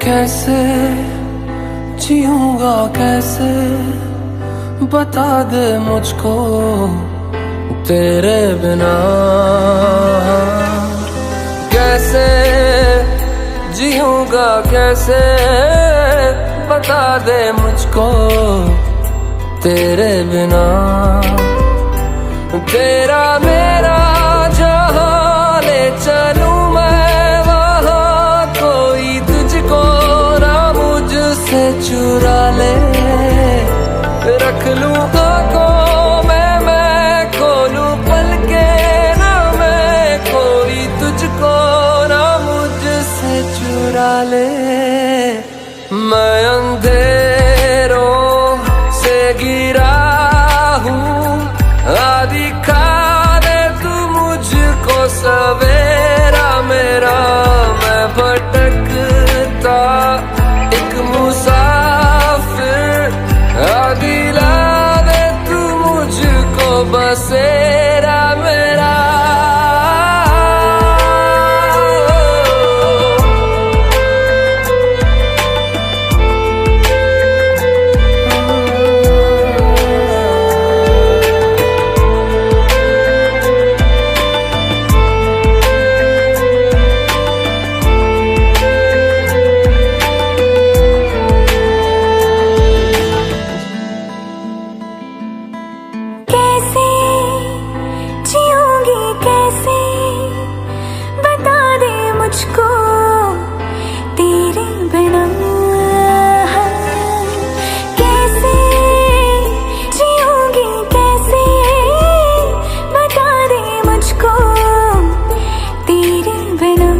कैसे जीऊंगा कैसे, बता दे मुझको तेरे बिना। कैसे जीऊंगा कैसे, बता दे मुझको तेरे बिना। तेरा मेरा जहां ले चलूं मैं वहां, कोई तुझको ना मुझसे चुरा ले। रख लूं आंखों में मैं खोलूं पलके ना मैं, कोई तुझको ना मुझसे चुरा ले। मैं अंधेरों से गिरा हूँ, दिखा दे तू मुझको सवेरा मेरा। मैं भटकता एक मुसाफिर, दिला दे तू मुझको बसेरा मेरा। मुझको तेरे बिना कैसे जीऊंगी कैसे, बता दे मुझको तेरे बिना।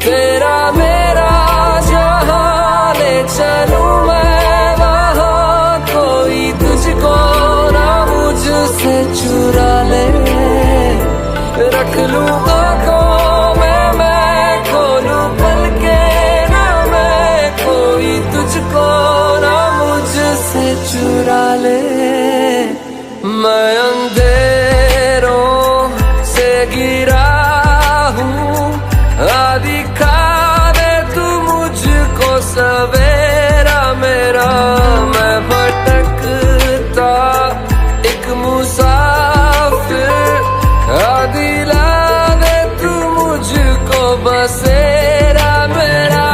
तेरा मेरा जहां ले चलूं मैं वहां, कोई तुझको ना मुझसे चुरा ले। रख लूं आंखों में मैं खोलूं पलके ना मैं, कोई तुझको ना मुझसे चुरा ले। मैं अंधेरों से गिरा हूँ, दिखा दे तू मुझको सवेरा मेरा। मैं भटकता एक मुसाफिर, दिला दे तू मुझको बसेरा मेरा।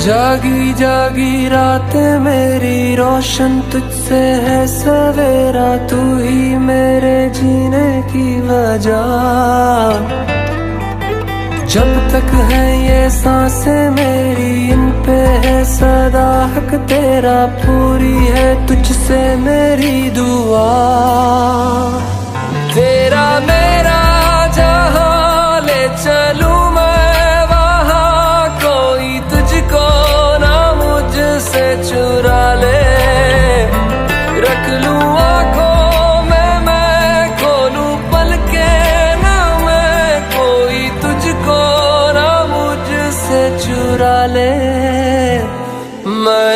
जागी जागी रातें मेरी रोशन तुझसे है सवेरा, तू ही मेरे जीने की वजह। जब तक है ये सांसें मेरी, इन पे है सदा हक तेरा, पूरी है तुझसे मेरी दुआ। तेरा मेरा जहां ले चलूं मैं वहां, कोई तुझको ना मुझसे चुरा ले। रख लूं आंखों में मैं खोलूं पलके ना मैं, कोई तुझको चुरा ले। मैं